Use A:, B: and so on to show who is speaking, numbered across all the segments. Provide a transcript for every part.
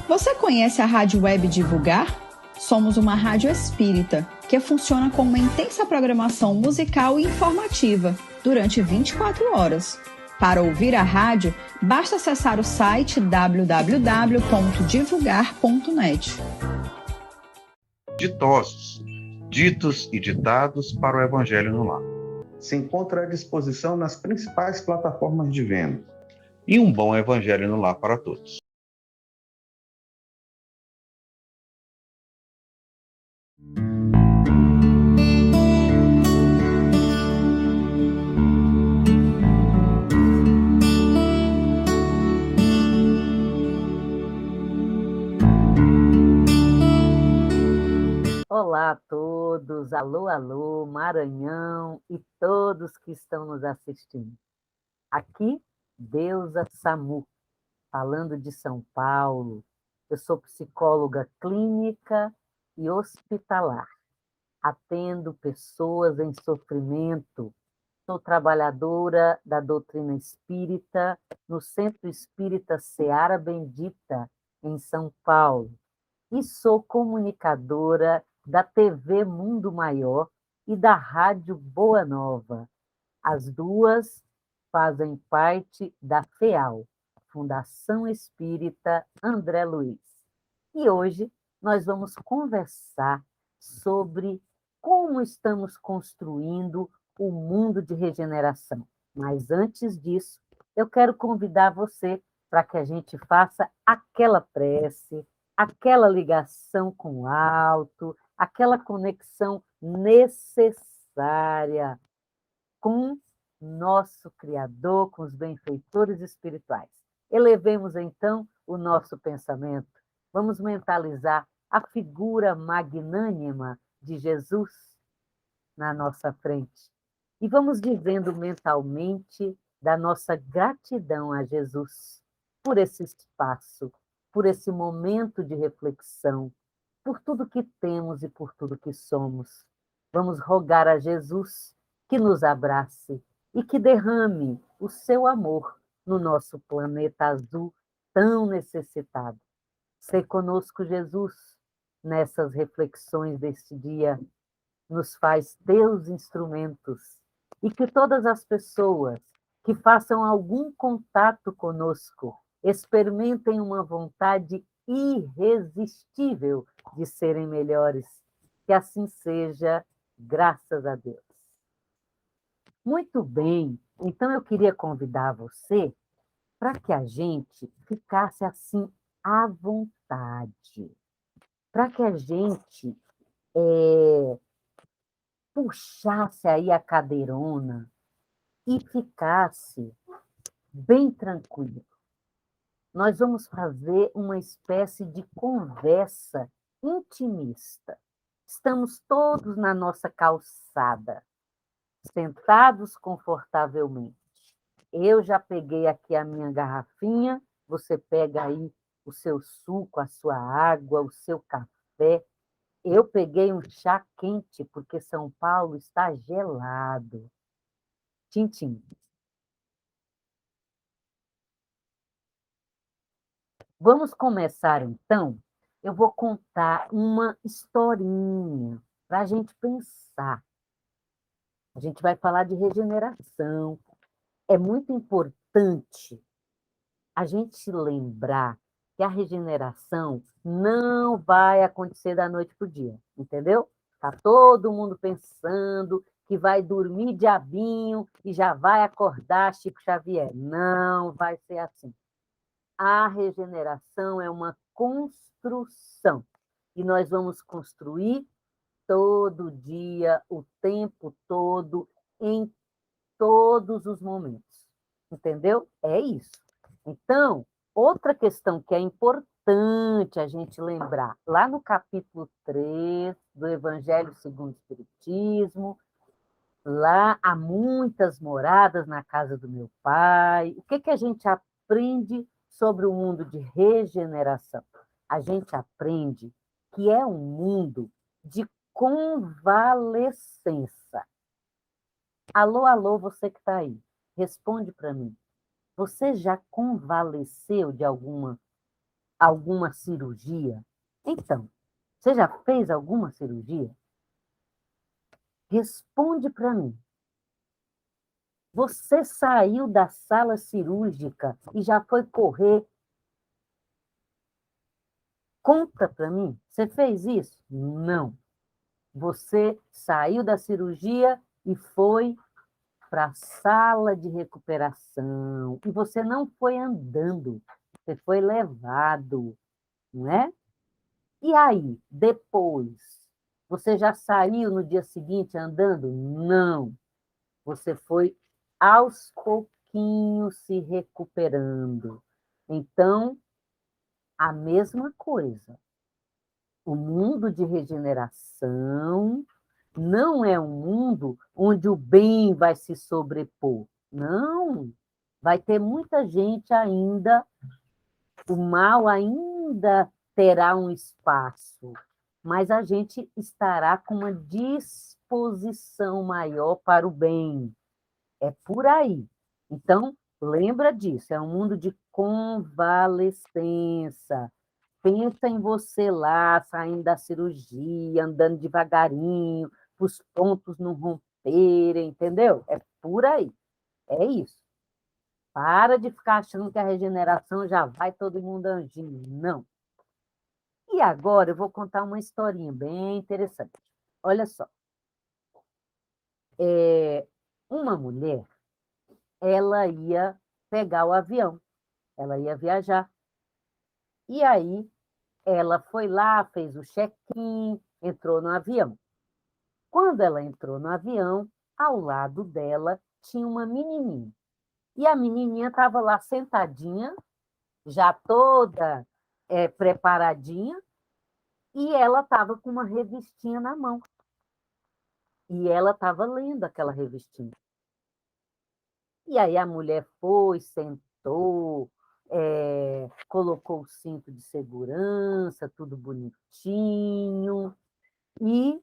A: Você conhece a Rádio Web Divulgar? Somos uma rádio espírita que funciona com uma intensa programação musical e informativa durante 24 horas. Para ouvir a rádio, basta acessar o site www.divulgar.net.
B: Ditosos, ditos e ditados para o Evangelho no Lar. Se encontra à disposição nas principais plataformas de venda. E um bom Evangelho no Lar para todos.
C: Olá a todos, alô, alô, Maranhão e todos que estão nos assistindo. Aqui, Deusa Samu, falando de São Paulo. Eu sou psicóloga clínica e hospitalar. Atendo pessoas em sofrimento. Sou trabalhadora da doutrina espírita no Centro Espírita Seara Bendita, em São Paulo. E sou comunicadora da TV Mundo Maior e da Rádio Boa Nova. As duas fazem parte da FEAL, Fundação Espírita André Luiz. E hoje nós vamos conversar sobre como estamos construindo o mundo de regeneração. Mas antes disso, eu quero convidar você para que a gente faça aquela prece, aquela ligação com o alto, aquela conexão necessária com nosso Criador, com os benfeitores espirituais. Elevemos, então, o nosso pensamento. Vamos mentalizar a figura magnânima de Jesus na nossa frente. E vamos dizendo mentalmente da nossa gratidão a Jesus por esse espaço, por esse momento de reflexão, por tudo que temos e por tudo que somos. Vamos rogar a Jesus que nos abrace e que derrame o seu amor no nosso planeta azul tão necessitado. Sê conosco, Jesus, nessas reflexões deste dia. Nos faz teus instrumentos e que todas as pessoas que façam algum contato conosco experimentem uma vontade irresistível de serem melhores. Que assim seja, graças a Deus. Muito bem, então eu queria convidar você para que a gente ficasse assim à vontade, para que a gente puxasse aí a cadeirona e ficasse bem tranquilo. Nós vamos fazer uma espécie de conversa intimista. Estamos todos na nossa calçada, sentados confortavelmente. Eu já peguei aqui a minha garrafinha, você pega aí o seu suco, a sua água, o seu café. Eu peguei um chá quente, porque São Paulo está gelado. Tintim. Vamos começar, então. Eu vou contar uma historinha para a gente pensar. A gente vai falar de regeneração. É muito importante a gente se lembrar que a regeneração não vai acontecer da noite para o dia, entendeu? Está todo mundo pensando que vai dormir diabinho e já vai acordar Chico Xavier. Não vai ser assim. A regeneração é uma construção e nós vamos construir todo dia, o tempo todo, em todos os momentos. Entendeu? É isso. Então, outra questão que é importante a gente lembrar, lá no capítulo 3 do Evangelho segundo o Espiritismo, lá há muitas moradas na casa do meu pai. O que a gente aprende sobre o mundo de regeneração? A gente aprende que é um mundo de convalescença. Alô, alô, você que está aí, responde para mim. Você já convalesceu de alguma alguma cirurgia? Então, você já fez alguma cirurgia? Responde para mim. Você saiu da sala cirúrgica e já foi correr? Conta para mim. Você fez isso? Não. Você saiu da cirurgia e foi para a sala de recuperação. E você não foi andando, você foi levado, não é? E aí, depois, você já saiu no dia seguinte andando? Não. Você foi aos pouquinhos se recuperando. Então, a mesma coisa. O mundo de regeneração não é um mundo onde o bem vai se sobrepor. Não. Vai ter muita gente ainda, o mal ainda terá um espaço, mas a gente estará com uma disposição maior para o bem. É por aí. Então, lembra disso, é um mundo de convalescença. Pensa em você lá, saindo da cirurgia, andando devagarinho, para os pontos não romperem, entendeu? É por aí. É isso. Para de ficar achando que a regeneração já vai todo mundo anjinho. Não. E agora eu vou contar uma historinha bem interessante. Olha só. Uma mulher, ela ia pegar o avião, ela ia viajar. E aí, ela foi lá, fez o check-in, entrou no avião. Quando ela entrou no avião, ao lado dela tinha uma menininha. E a menininha estava lá sentadinha, já toda preparadinha, e ela estava com uma revistinha na mão. E ela estava lendo aquela revistinha. E aí a mulher foi, sentou, colocou o cinto de segurança, tudo bonitinho, e,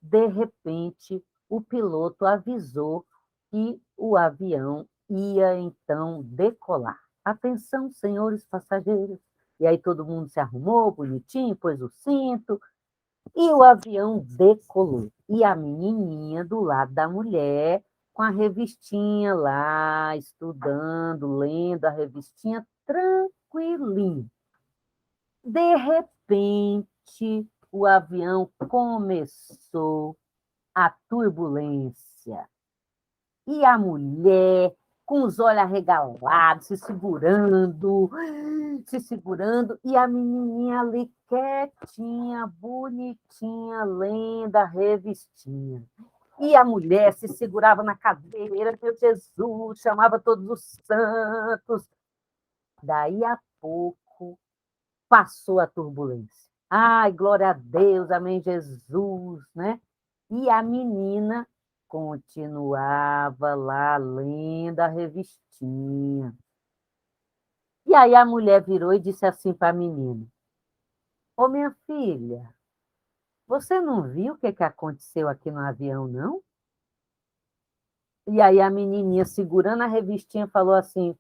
C: de repente, o piloto avisou que o avião ia, então, decolar. Atenção, senhores passageiros. E aí todo mundo se arrumou, bonitinho, pôs o cinto, e o avião decolou. E a menininha do lado da mulher, com a revistinha lá, estudando, lendo a revistinha, tranquilinho. De repente, o avião começou a turbulência. E a mulher, com os olhos arregalados, se segurando, e a menininha ali quietinha, bonitinha, lendo a revistinha. E a mulher se segurava na cadeira, meu Jesus, chamava todos os santos. Daí a pouco passou a turbulência. Ai, glória a Deus, amém, Jesus, né? E a menina continuava lá lendo a revistinha. E aí a mulher virou e disse assim para a menina: Ô, minha filha, você não viu o que aconteceu aqui no avião, não? E aí a menininha, segurando a revistinha, falou assim: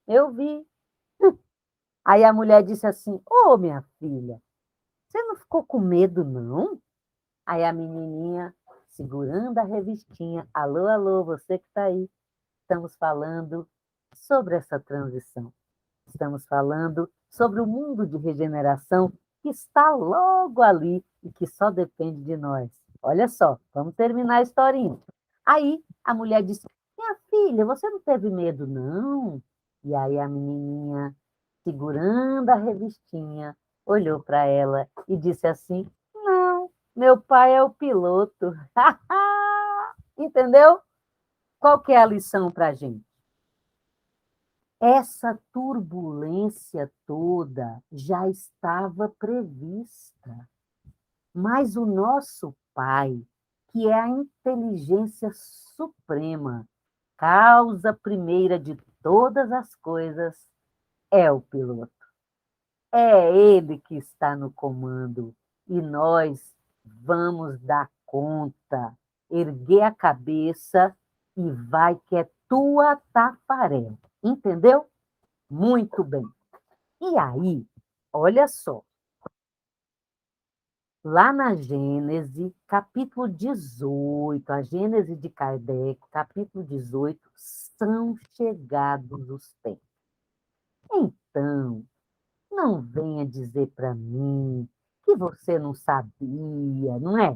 C: eu vi. Aí a mulher disse assim: Ô, minha filha, você não ficou com medo, não? Aí a menininha, segurando a revistinha: alô, alô, você que está aí. Estamos falando sobre essa transição. Estamos falando sobre o mundo de regeneração que está logo ali e que só depende de nós. Olha só, vamos terminar a historinha. Aí a mulher disse: minha filha, você não teve medo, não? E aí a menininha, segurando a revistinha, olhou para ela e disse assim: não, meu pai é o piloto. Entendeu? Qual que é a lição para a gente? Essa turbulência toda já estava prevista, mas o nosso Pai, que é a inteligência suprema, causa primeira de todas as coisas, é o piloto. É ele que está no comando e nós vamos dar conta, erguer a cabeça e vai que é tua tafarel. Entendeu? Muito bem. E aí, olha só, lá na Gênese, capítulo 18, a Gênese de Kardec, capítulo 18, são chegados os tempos. Então, não venha dizer para mim que você não sabia, não é?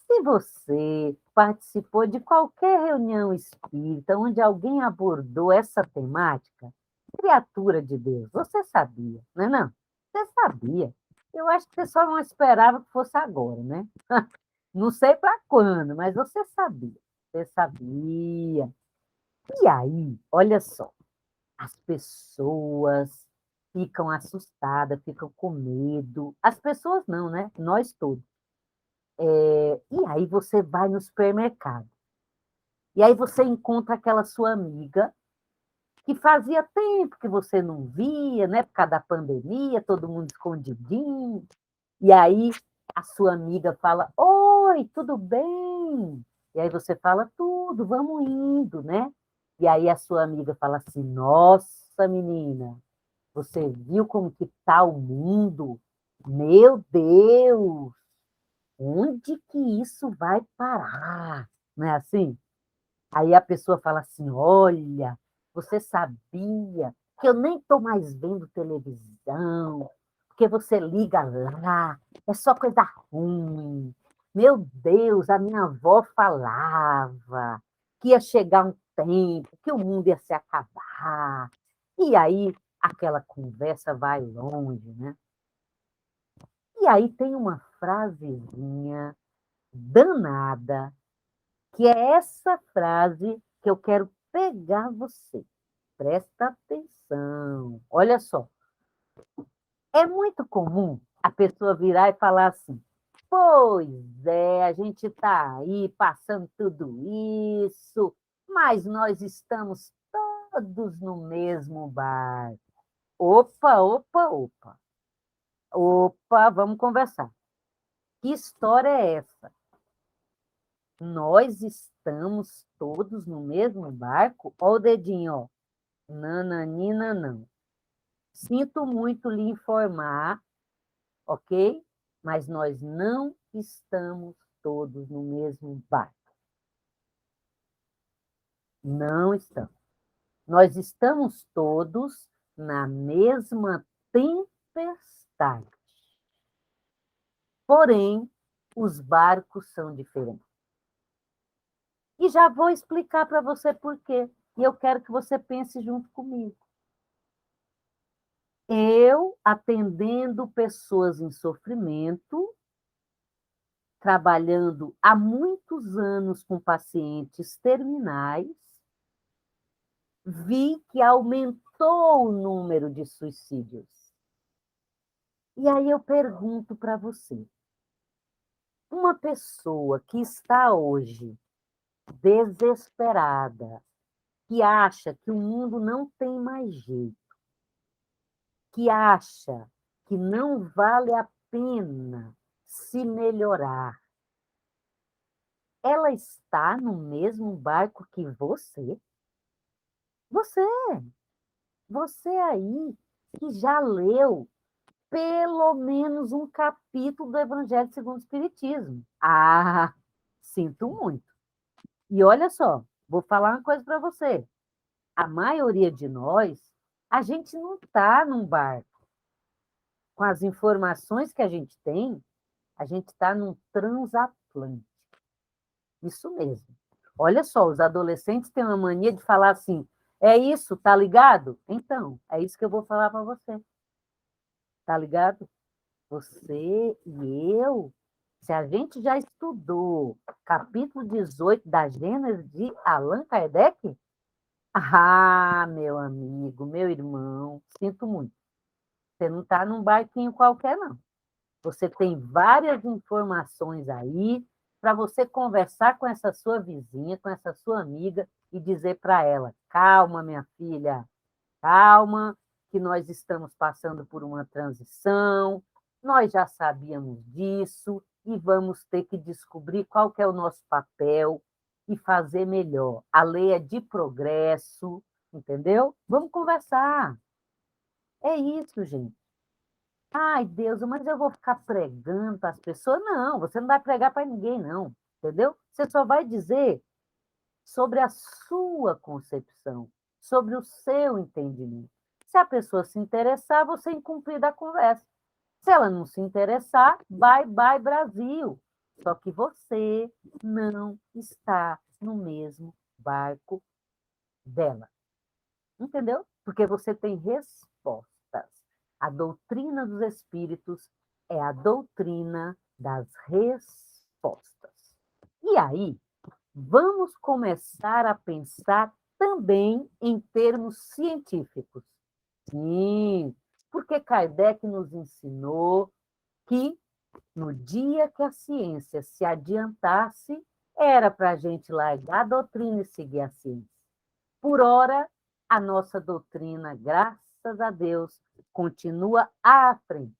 C: Se você participou de qualquer reunião espírita onde alguém abordou essa temática, criatura de Deus, você sabia, não é não? Você sabia. Eu acho que você só não esperava que fosse agora, né? Não sei para quando, mas você sabia. Você sabia. E aí, olha só, as pessoas ficam assustadas, ficam com medo. As pessoas não, né? Nós todos. E aí você vai no supermercado. E aí você encontra aquela sua amiga que fazia tempo que você não via, né? Por causa da pandemia, todo mundo escondidinho. E aí a sua amiga fala: Oi, tudo bem? E aí você fala: Tudo, vamos indo, né? E aí a sua amiga fala assim: Nossa, menina, você viu como que está o mundo? Meu Deus, onde que isso vai parar? Não é assim? Aí a pessoa fala assim: Olha, você sabia que eu nem estou mais vendo televisão, porque você liga lá, é só coisa ruim. Meu Deus, a minha avó falava que ia chegar um tempo, que o mundo ia se acabar. E aí aquela conversa vai longe, né? E aí tem uma frasezinha danada, que é essa frase que eu quero pegar você. Presta atenção. Olha só, é muito comum a pessoa virar e falar assim: Pois é, a gente está aí passando tudo isso, mas nós estamos todos no mesmo barco. Opa, opa, opa. Opa, vamos conversar. Que história é essa? Nós estamos todos no mesmo barco? Olha o dedinho, ó. Nananina, não. Sinto muito lhe informar, ok? Mas nós não estamos todos no mesmo barco. Não estamos. Nós estamos todos na mesma tempestade. Porém, os barcos são diferentes. E já vou explicar para você por quê. E eu quero que você pense junto comigo. Eu atendendo pessoas em sofrimento, trabalhando há muitos anos com pacientes terminais, vi que aumentou o número de suicídios. E aí eu pergunto para você, uma pessoa que está hoje desesperada, que acha que o mundo não tem mais jeito, que acha que não vale a pena se melhorar, ela está no mesmo barco que você? Você, você aí que já leu pelo menos um capítulo do Evangelho segundo o Espiritismo. Ah, sinto muito. E olha só, vou falar uma coisa para você. A maioria de nós, a gente não está num barco. Com as informações que a gente tem, a gente está num transatlântico. Isso mesmo. Olha só, os adolescentes têm uma mania de falar assim: é isso, tá ligado? Então, é isso que eu vou falar para você. Tá ligado? Você e eu, se a gente já estudou capítulo 18 da Gênesis de Allan Kardec, meu amigo, meu irmão, sinto muito. Você não está num barquinho qualquer, não. Você tem várias informações aí para você conversar com essa sua vizinha, com essa sua amiga e dizer para ela: calma, minha filha, calma, que nós estamos passando por uma transição, nós já sabíamos disso e vamos ter que descobrir qual que é o nosso papel e fazer melhor. A lei é de progresso, entendeu? Vamos conversar. É isso, gente. Ai, Deus, mas eu vou ficar pregando para as pessoas? Não, você não vai pregar para ninguém, não. Entendeu? Você só vai dizer sobre a sua concepção, sobre o seu entendimento. Se a pessoa se interessar, você cumprir da conversa. Se ela não se interessar, bye bye Brasil. Só que você não está no mesmo barco dela. Entendeu? Porque você tem respostas. A doutrina dos espíritos é a doutrina das respostas. E aí, vamos começar a pensar também em termos científicos. Sim, porque Kardec nos ensinou que no dia que a ciência se adiantasse, era para a gente largar a doutrina e seguir a ciência. Por ora, a nossa doutrina, graças a Deus, continua à frente.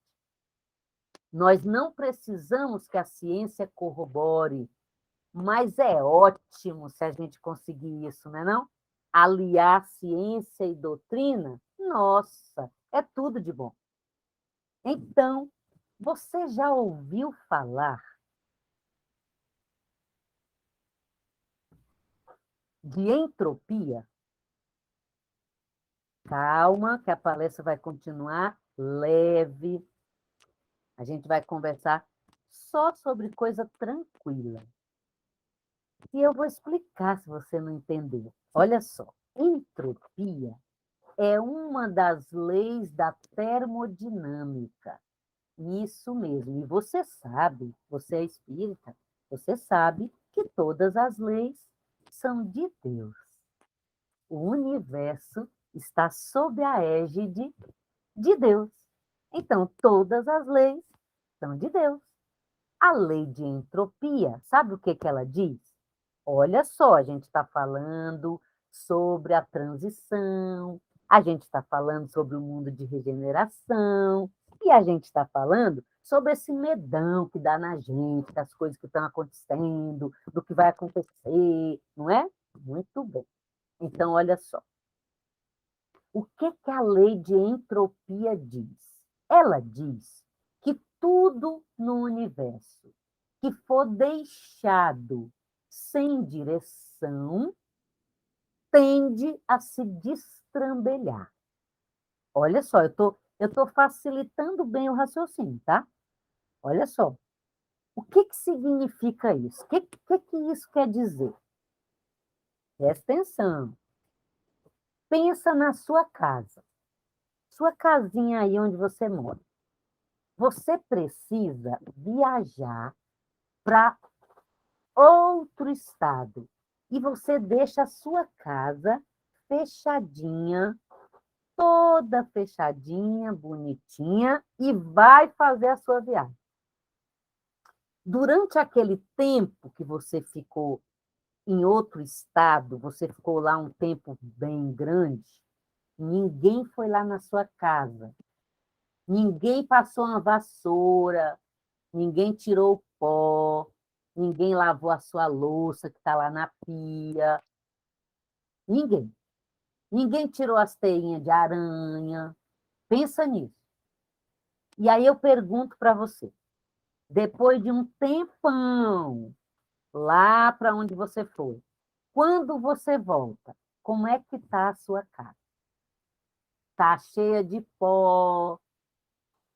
C: Nós não precisamos que a ciência corrobore, mas é ótimo se a gente conseguir isso, não é não? Aliar ciência e doutrina, nossa, é tudo de bom. Então, você já ouviu falar de entropia? Calma, que a palestra vai continuar leve. A gente vai conversar só sobre coisa tranquila. E eu vou explicar se você não entendeu. Olha só, entropia é uma das leis da termodinâmica. Isso mesmo. E você sabe, você é espírita, você sabe que todas as leis são de Deus. O universo está sob a égide de Deus. Então, todas as leis são de Deus. A lei de entropia, sabe o que ela diz? Olha só, a gente está falando sobre a transição, a gente está falando sobre o mundo de regeneração, e a gente está falando sobre esse medão que dá na gente, das coisas que estão acontecendo, do que vai acontecer, não é? Muito bem. Então, olha só. O que a lei de entropia diz? Ela diz que tudo no universo que for deixado sem direção tende a se destrambelhar. Olha só, eu tô facilitando bem o raciocínio, tá? Olha só. O que significa isso? O que isso quer dizer? Presta atenção. Pensa na sua casa. Sua casinha aí onde você mora. Você precisa viajar para outro estado e você deixa a sua casa fechadinha, toda fechadinha, bonitinha, e vai fazer a sua viagem. Durante aquele tempo que você ficou em outro estado, você ficou lá um tempo bem grande, ninguém foi lá na sua casa, ninguém passou uma vassoura, ninguém tirou o pó, ninguém lavou a sua louça que está lá na pia. Ninguém. Ninguém tirou as teinhas de aranha. Pensa nisso. E aí eu pergunto para você, depois de um tempão lá para onde você foi, quando você volta, como é que está a sua casa? Está cheia de pó,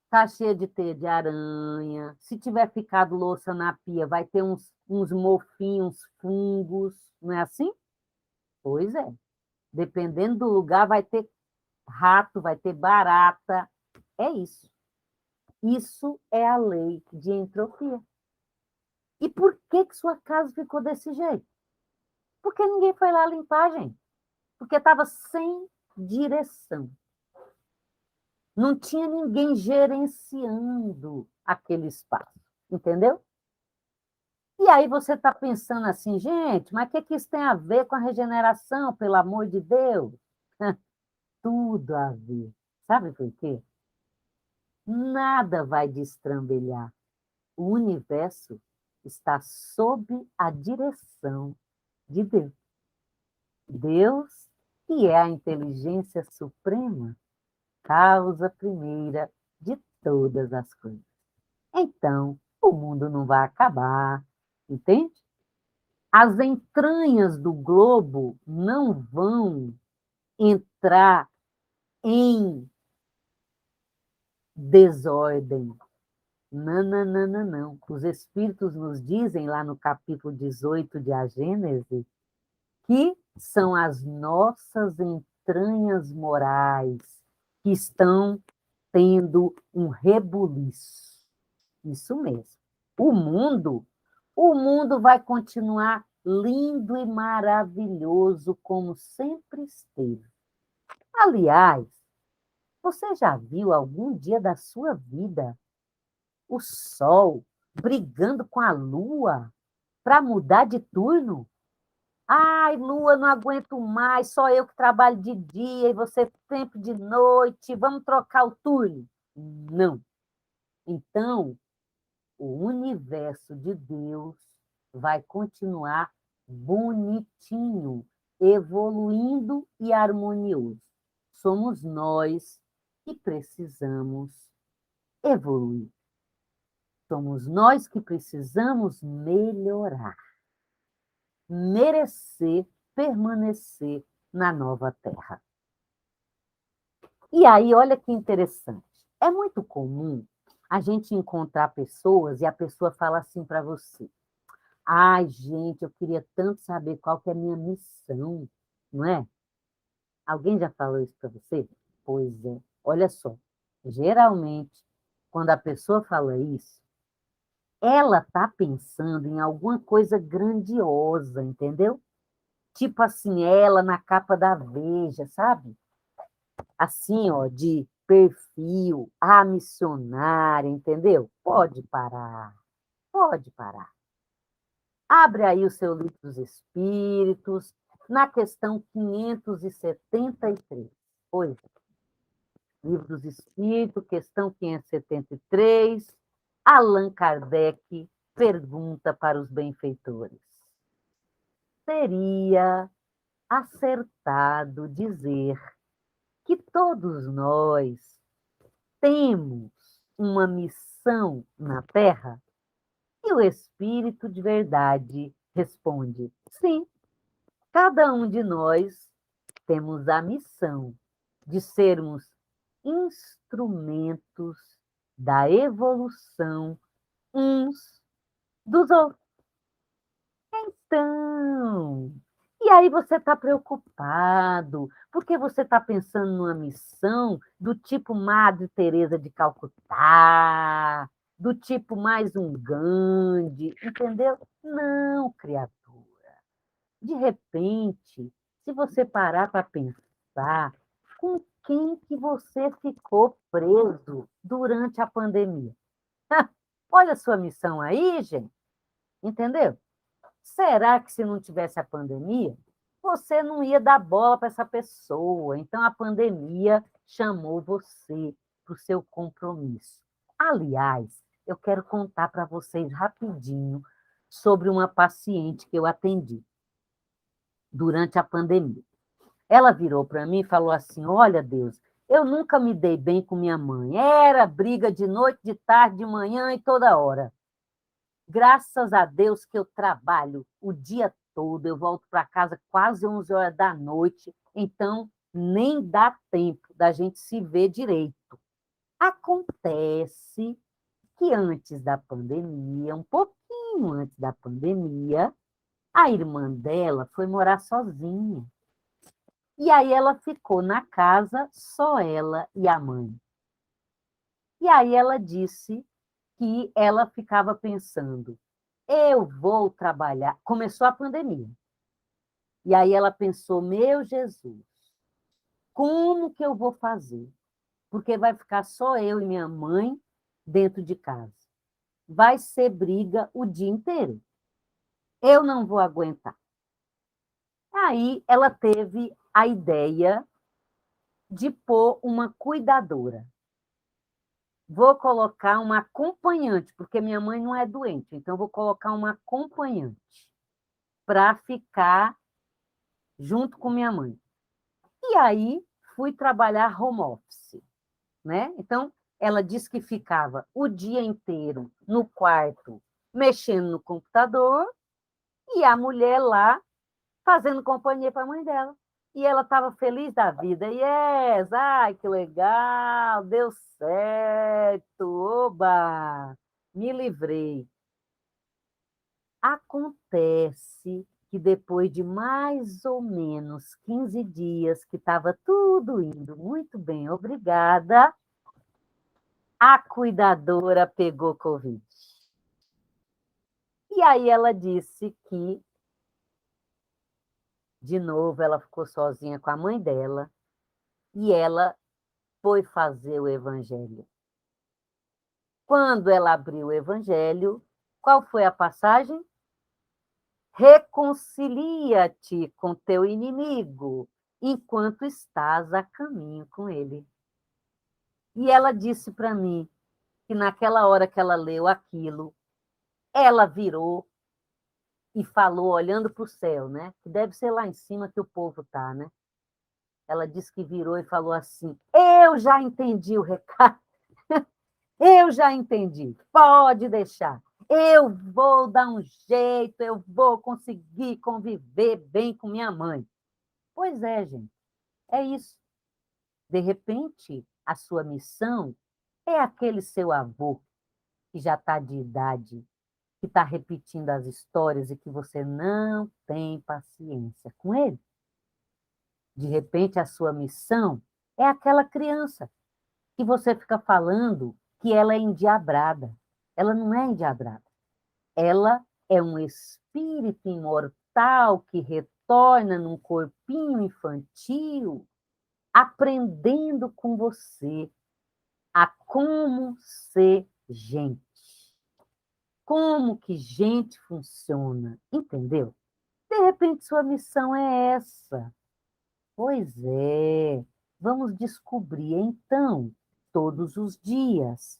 C: está cheia de teia de aranha. Se tiver ficado louça na pia, vai ter uns mofinhos, fungos, não é assim? Pois é. Dependendo do lugar, vai ter rato, vai ter barata. É isso. Isso é a lei de entropia. E por que sua casa ficou desse jeito? Porque ninguém foi lá limpar, gente. Porque estava sem direção. Não tinha ninguém gerenciando aquele espaço. Entendeu? E aí você está pensando assim, gente, mas o que isso tem a ver com a regeneração, pelo amor de Deus? Tudo a ver. Sabe por quê? Nada vai destrambelhar. O universo está sob a direção de Deus. Deus, que é a inteligência suprema, causa primeira de todas as coisas. Então, o mundo não vai acabar, entende? As entranhas do globo não vão entrar em desordem. Não, não, não, não, não. Os Espíritos nos dizem, lá no capítulo 18 de A Gênese, que são as nossas entranhas morais que estão tendo um rebuliço. Isso mesmo. O mundo vai continuar lindo e maravilhoso como sempre esteve. Aliás, você já viu algum dia da sua vida o Sol brigando com a Lua para mudar de turno? Ai, Lua, não aguento mais, só eu que trabalho de dia e você sempre de noite, vamos trocar o turno? Não. Então, o universo de Deus vai continuar bonitinho, evoluindo e harmonioso. Somos nós que precisamos evoluir. Somos nós que precisamos melhorar, merecer permanecer na nova Terra. E aí, olha que interessante. É muito comum a gente encontrar pessoas e a pessoa fala assim para você: ai, gente, eu queria tanto saber qual que é a minha missão, não é? Alguém já falou isso para você? Pois é. Olha só, geralmente, quando a pessoa fala isso, ela está pensando em alguma coisa grandiosa, entendeu? Tipo assim, ela na capa da Veja, sabe? Assim, ó, de perfil, a missionária, entendeu? Pode parar, pode parar. Abre aí o seu livro dos Espíritos, na questão 573. Pois, livro dos Espíritos, questão 573, Allan Kardec pergunta para os benfeitores: seria acertado dizer que todos nós temos uma missão na Terra? E o Espírito de Verdade responde: sim, cada um de nós temos a missão de sermos instrumentos da evolução uns dos outros. Então, e aí você está preocupado, porque você está pensando numa missão do tipo Madre Teresa de Calcutá, do tipo mais um Gandhi, entendeu? Não, criatura. De repente, se você parar para pensar, com quem que você ficou preso durante a pandemia? Olha a sua missão aí, gente, entendeu? Será que se não tivesse a pandemia, você não ia dar bola para essa pessoa? Então a pandemia chamou você para o seu compromisso. Aliás, eu quero contar para vocês rapidinho sobre uma paciente que eu atendi durante a pandemia. Ela virou para mim e falou assim: olha, Deus, eu nunca me dei bem com minha mãe. Era briga de noite, de tarde, de manhã e toda hora. Graças a Deus que eu trabalho o dia todo, eu volto para casa quase 11 horas da noite, então nem dá tempo da gente se ver direito. Acontece que antes da pandemia, um pouquinho antes da pandemia, a irmã dela foi morar sozinha. E aí ela ficou na casa, só ela e a mãe. E aí ela disse que ela ficava pensando: eu vou trabalhar. Começou a pandemia. E aí ela pensou: meu Jesus, como que eu vou fazer? Porque vai ficar só eu e minha mãe dentro de casa. Vai ser briga o dia inteiro. Eu não vou aguentar. Aí ela teve a ideia de pôr uma cuidadora. Vou colocar uma acompanhante, porque minha mãe não é doente, então vou colocar uma acompanhante para ficar junto com minha mãe. E aí fui trabalhar home office. né? Então, ela disse que ficava o dia inteiro no quarto, mexendo no computador, e a mulher lá fazendo companhia para a mãe dela. E ela estava feliz da vida. Yes! Ai, que legal! Deu certo! Oba! Me livrei. Acontece que depois de mais ou menos 15 dias que estava tudo indo muito bem, obrigada, a cuidadora pegou Covid. E aí ela disse que, de novo, ela ficou sozinha com a mãe dela e ela foi fazer o evangelho. Quando ela abriu o evangelho, qual foi a passagem? Reconcilia-te com teu inimigo, enquanto estás a caminho com ele. E ela disse para mim que naquela hora que ela leu aquilo, ela virou e falou, olhando para o céu, né? Que deve ser lá em cima que o povo está, né? Ela disse que virou e falou assim: eu já entendi o recado, eu já entendi, pode deixar. Eu vou dar um jeito, eu vou conseguir conviver bem com minha mãe. Pois é, gente, é isso. De repente, a sua missão é aquele seu avô que já está de idade, que está repetindo as histórias e que você não tem paciência com ele. De repente, a sua missão é aquela criança que você fica falando que ela é endiabrada. Ela não é endiabrada. Ela é um espírito imortal que retorna num corpinho infantil, aprendendo com você a como ser gente. Como que gente funciona, entendeu? De repente, sua missão é essa. Pois é, vamos descobrir então, todos os dias,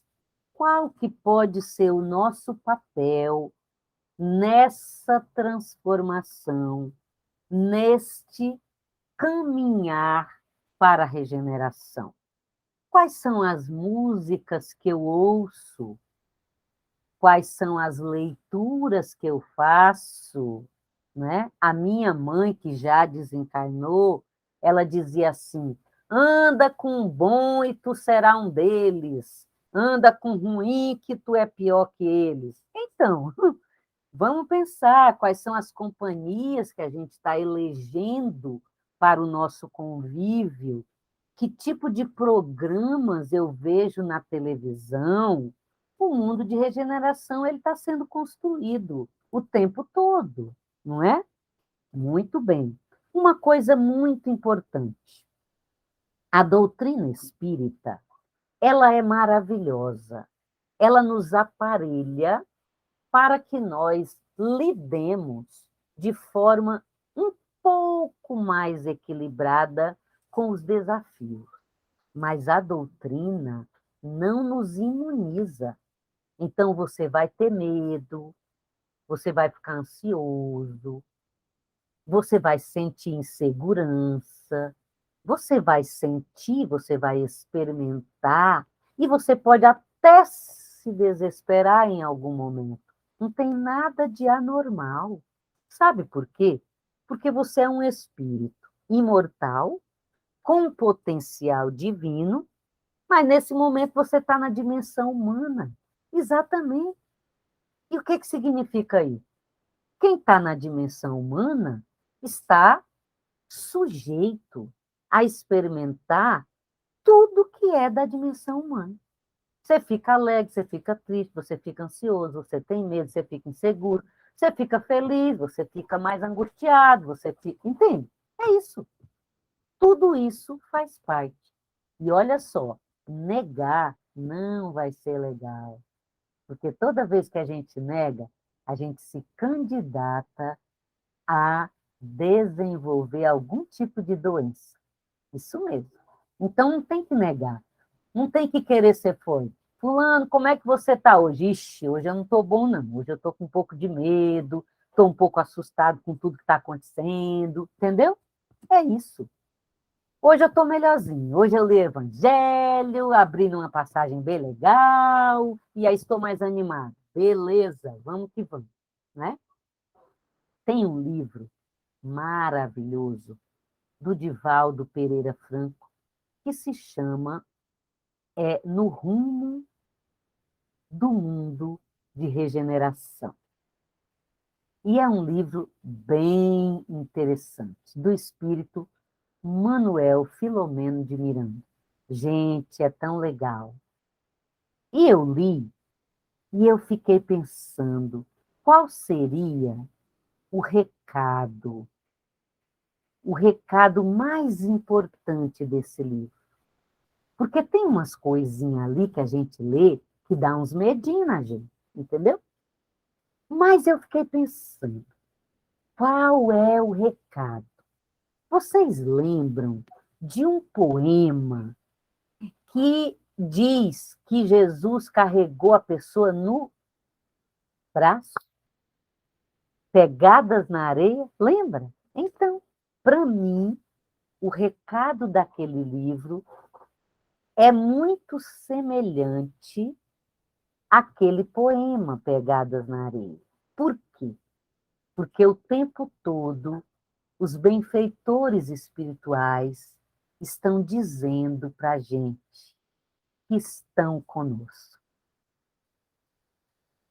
C: qual que pode ser o nosso papel nessa transformação, neste caminhar para a regeneração. Quais são as músicas que eu ouço? Quais são as leituras que eu faço? Né? A minha mãe, que já desencarnou, ela dizia assim: anda com um bom e tu será um deles, anda com ruim que tu é pior que eles. Então, vamos pensar quais são as companhias que a gente está elegendo para o nosso convívio, que tipo de programas eu vejo na televisão. O mundo de regeneração ele está sendo construído o tempo todo, não é? Muito bem. Uma coisa muito importante. A doutrina espírita, ela é maravilhosa. Ela nos aparelha para que nós lidemos de forma um pouco mais equilibrada com os desafios. Mas a doutrina não nos imuniza. Então, você vai ter medo, você vai ficar ansioso, você vai sentir insegurança, você vai sentir, você vai experimentar, e você pode até se desesperar em algum momento. Não tem nada de anormal. Sabe por quê? Porque você é um espírito imortal, com um potencial divino, mas nesse momento você está na dimensão humana. Exatamente. E o que, que significa isso? Quem está na dimensão humana está sujeito a experimentar tudo que é da dimensão humana. Você fica alegre, você fica triste, você fica ansioso, você tem medo, você fica inseguro, você fica feliz, você fica mais angustiado, você fica... Entende? É isso. Tudo isso faz parte. E olha só, negar não vai ser legal. Porque toda vez que a gente nega, a gente se candidata a desenvolver algum tipo de doença. Isso mesmo. Então, não tem que negar. Não tem que querer ser forte. Fulano, como é que você está hoje? Ixi, hoje eu não estou bom, não. Hoje eu estou com um pouco de medo, estou um pouco assustado com tudo que está acontecendo. Entendeu? É isso. Hoje eu estou melhorzinho. Hoje eu li o Evangelho, abri numa passagem bem legal, e aí estou mais animada. Beleza, vamos que vamos, né? Tem um livro maravilhoso do Divaldo Pereira Franco, que se chama No Rumo do Mundo de Regeneração. E é um livro bem interessante, do espírito Manuel Filomeno de Miranda. Gente, é tão legal. E eu li, e eu fiquei pensando, qual seria o recado mais importante desse livro? Porque tem umas coisinhas ali que a gente lê que dá uns medinhos na gente, entendeu? Mas eu fiquei pensando, qual é o recado? Vocês lembram de um poema que diz que Jesus carregou a pessoa no braço, pegadas na areia? Lembra? Então, para mim, o recado daquele livro é muito semelhante àquele poema, Pegadas na Areia. Por quê? Porque o tempo todo os benfeitores espirituais estão dizendo para a gente que estão conosco,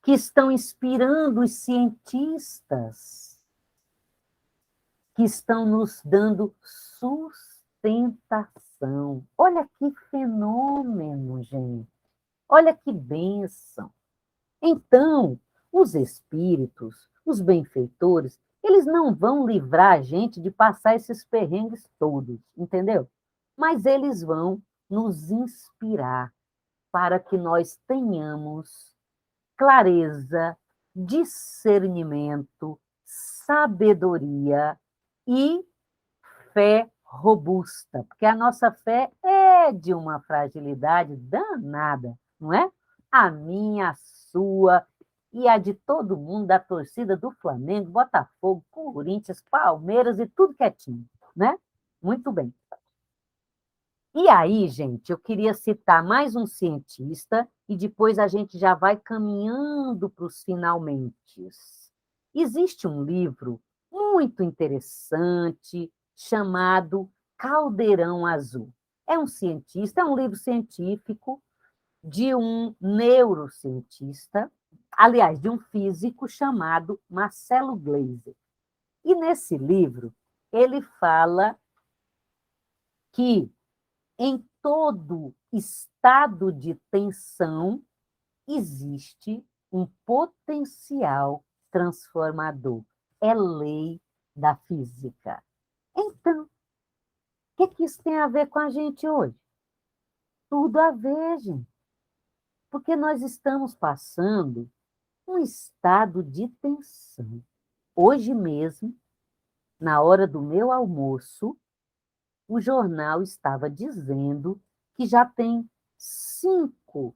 C: que estão inspirando os cientistas, que estão nos dando sustentação. Olha que fenômeno, gente. Olha que bênção. Então, os espíritos, os benfeitores, eles não vão livrar a gente de passar esses perrengues todos, entendeu? Mas eles vão nos inspirar para que nós tenhamos clareza, discernimento, sabedoria e fé robusta, porque a nossa fé é de uma fragilidade danada, não é? A minha, a sua e a de todo mundo, da torcida do Flamengo, Botafogo, Corinthians, Palmeiras e tudo quietinho, né? Muito bem. E aí, gente, eu queria citar mais um cientista e depois a gente já vai caminhando para os finalmente. Existe um livro muito interessante chamado Caldeirão Azul. É um cientista, é um livro científico de um neurocientista, aliás, de um físico chamado Marcelo Gleiser. E nesse livro, ele fala que em todo estado de tensão existe um potencial transformador. É lei da física. Então, o que isso tem a ver com a gente hoje? Tudo a ver, gente. Porque nós estamos passando um estado de tensão. Hoje mesmo, na hora do meu almoço, o jornal estava dizendo que já tem 5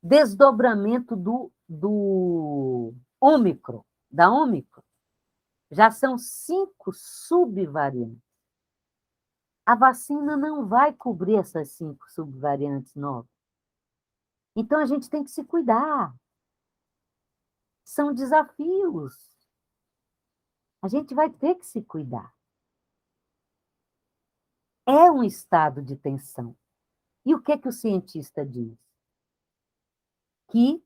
C: desdobramento do Ômicron, da Ômicron. Já são 5 subvariantes. A vacina não vai cobrir essas 5 subvariantes novas. Então, a gente tem que se cuidar. São desafios. A gente vai ter que se cuidar. É um estado de tensão. E o que o cientista diz? Que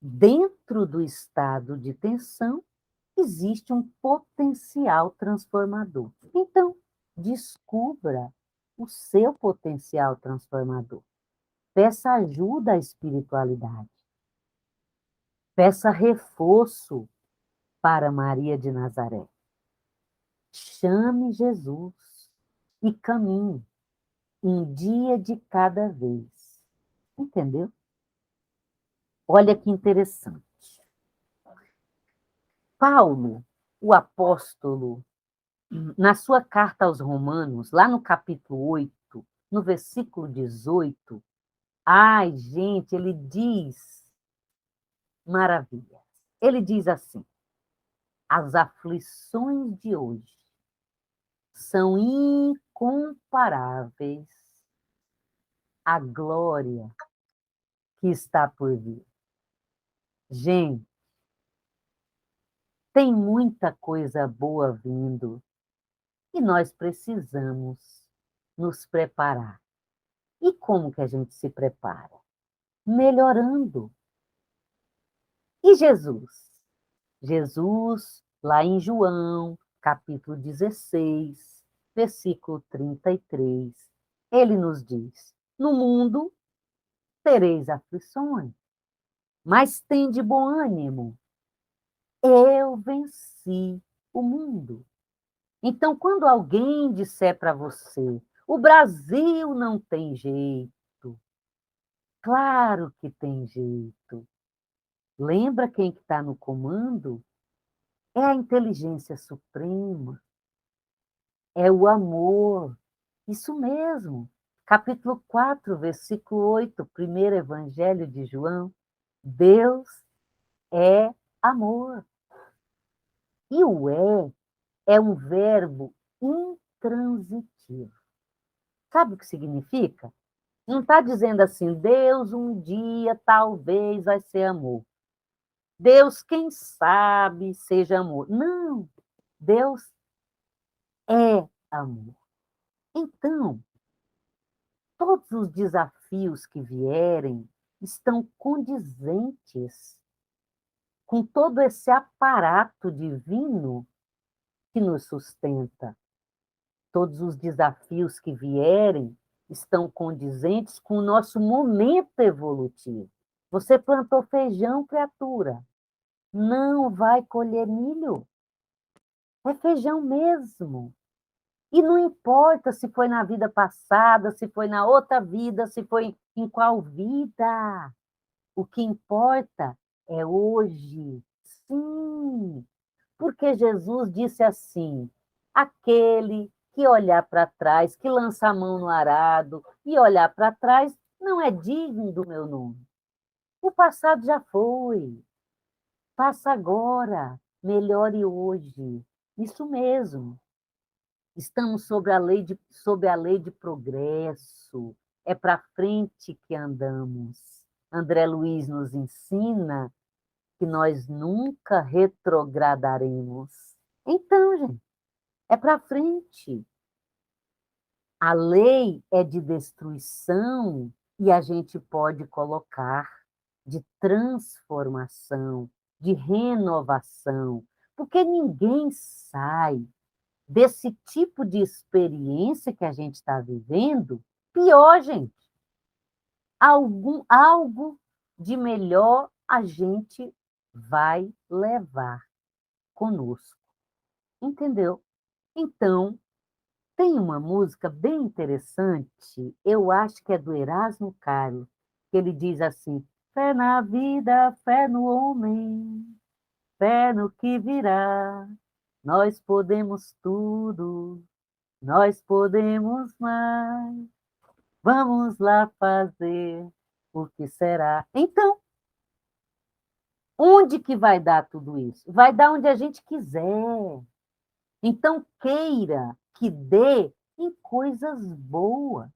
C: dentro do estado de tensão existe um potencial transformador. Então, descubra o seu potencial transformador. Peça ajuda à espiritualidade. Peça reforço para Maria de Nazaré. Chame Jesus e caminhe um dia de cada vez. Entendeu? Olha que interessante. Paulo, o apóstolo, na sua carta aos Romanos, lá no capítulo 8, no versículo 18, ai, gente, ele diz maravilha. Ele diz assim: As aflições de hoje são incomparáveis à glória que está por vir. Gente, tem muita coisa boa vindo e nós precisamos nos preparar. E como que a gente se prepara? Melhorando. E Jesus? Jesus, lá em João, capítulo 16, versículo 33, ele nos diz: no mundo tereis aflições, mas tende bom ânimo. Eu venci o mundo. Então, quando alguém disser para você, o Brasil não tem jeito, claro que tem jeito. Lembra quem que está no comando? É a inteligência suprema, é o amor. Isso mesmo. Capítulo 4, versículo 8, primeiro Evangelho de João. Deus é amor. E o é um verbo intransitivo. Sabe o que significa? Não está dizendo assim, Deus um dia talvez vai ser amor. Deus, quem sabe, seja amor. Não, Deus é amor. Então, todos os desafios que vierem estão condizentes com todo esse aparato divino que nos sustenta. Todos os desafios que vierem estão condizentes com o nosso momento evolutivo. Você plantou feijão, criatura, não vai colher milho. É feijão mesmo. E não importa se foi na vida passada, se foi na outra vida, se foi em qual vida. O que importa é hoje. Sim, porque Jesus disse assim: aquele que olhar para trás, que lança a mão no arado e olhar para trás, não é digno do meu nome. O passado já foi. Faça agora, melhore hoje. Isso mesmo. Estamos sob a lei de progresso. É para frente que andamos. André Luiz nos ensina que nós nunca retrogradaremos. Então, gente, é para frente. A lei é de destruição e a gente pode colocar de transformação, de renovação, porque ninguém sai desse tipo de experiência que a gente está vivendo pior, gente. Algo de melhor a gente vai levar conosco. Entendeu? Então, tem uma música bem interessante, eu acho que é do Erasmo Carlos, que ele diz assim: fé na vida, fé no homem, fé no que virá. Nós podemos tudo, nós podemos mais. Vamos lá fazer o que será. Então, onde que vai dar tudo isso? Vai dar onde a gente quiser. Então, queira que dê em coisas boas.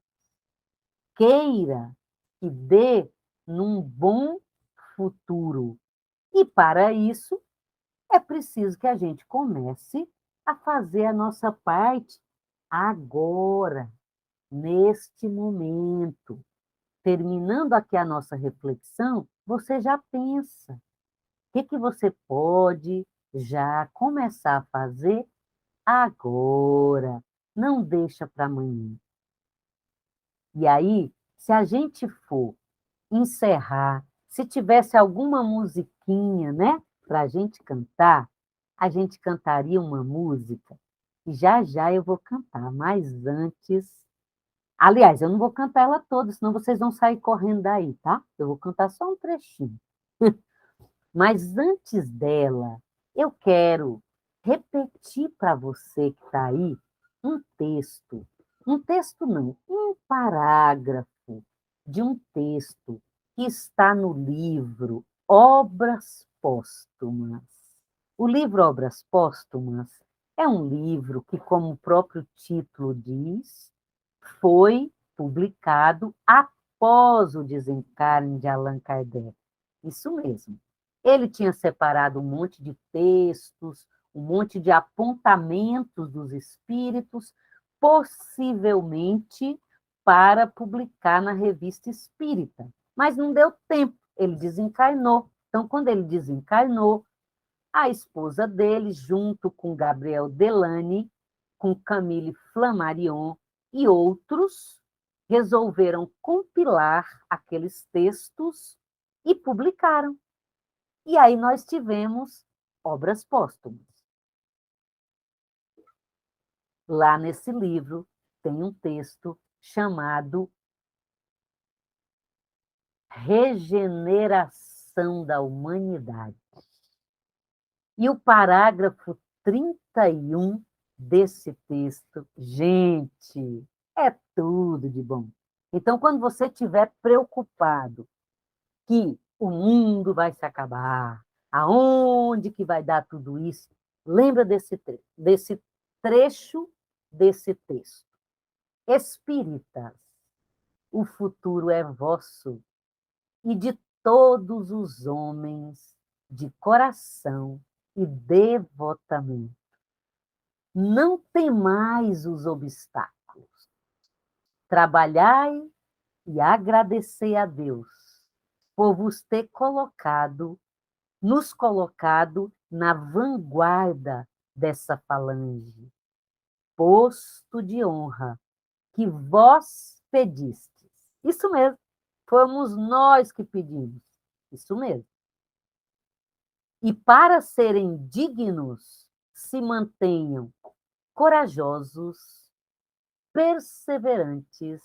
C: Queira que dê num bom futuro. E, para isso, é preciso que a gente comece a fazer a nossa parte agora, neste momento. Terminando aqui a nossa reflexão, você já pensa. O que você pode já começar a fazer agora? Não deixa para amanhã. E aí, se a gente for encerrar, se tivesse alguma musiquinha, né, para a gente cantaria uma música, e já já eu vou cantar, mas antes. Aliás, eu não vou cantar ela toda, senão vocês vão sair correndo daí, tá? Eu vou cantar só um trechinho. Mas antes dela, eu quero repetir para você que está aí um texto não, um parágrafo de um texto que está no livro Obras Póstumas. O livro Obras Póstumas é um livro que, como o próprio título diz, foi publicado após o desencarne de Allan Kardec. Isso mesmo. Ele tinha separado um monte de textos, um monte de apontamentos dos espíritos, possivelmente para publicar na Revista Espírita. Mas não deu tempo, ele desencarnou. Então, quando ele desencarnou, a esposa dele, junto com Gabriel Delany, com Camille Flammarion e outros, resolveram compilar aqueles textos e publicaram. E aí nós tivemos Obras Póstumas. Lá nesse livro tem um texto chamado Regeneração da Humanidade. E o parágrafo 31 desse texto, gente, é tudo de bom. Então, quando você estiver preocupado que o mundo vai se acabar, aonde que vai dar tudo isso, lembra desse trecho desse texto. Espíritas, o futuro é vosso e de todos os homens de coração e devotamento. Não temais os obstáculos. Trabalhai e agradecei a Deus por vos ter nos colocado na vanguarda dessa falange, posto de honra que vós pedistes. Isso mesmo, fomos nós que pedimos. Isso mesmo. E para serem dignos, se mantenham corajosos, perseverantes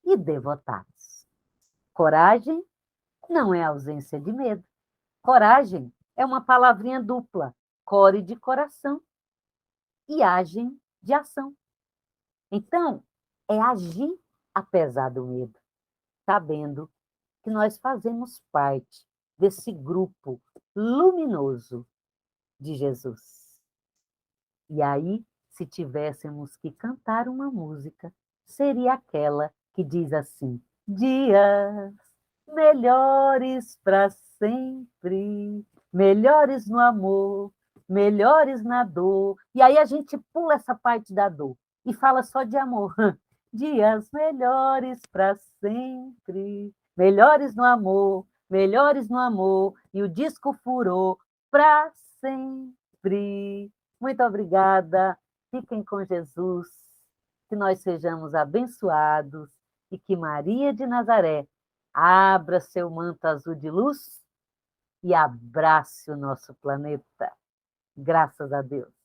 C: e devotados. Coragem não é ausência de medo. Coragem é uma palavrinha dupla, core de coração e agem de ação. Então, é agir apesar do medo, sabendo que nós fazemos parte desse grupo luminoso de Jesus. E aí, se tivéssemos que cantar uma música, seria aquela que diz assim: dias melhores para sempre, melhores no amor, melhores na dor. E aí a gente pula essa parte da dor e fala só de amor. Dias melhores para sempre, melhores no amor, melhores no amor. E o disco furou para sempre. Muito obrigada. Fiquem com Jesus. Que nós sejamos abençoados e que Maria de Nazaré abra seu manto azul de luz e abrace o nosso planeta. Graças a Deus.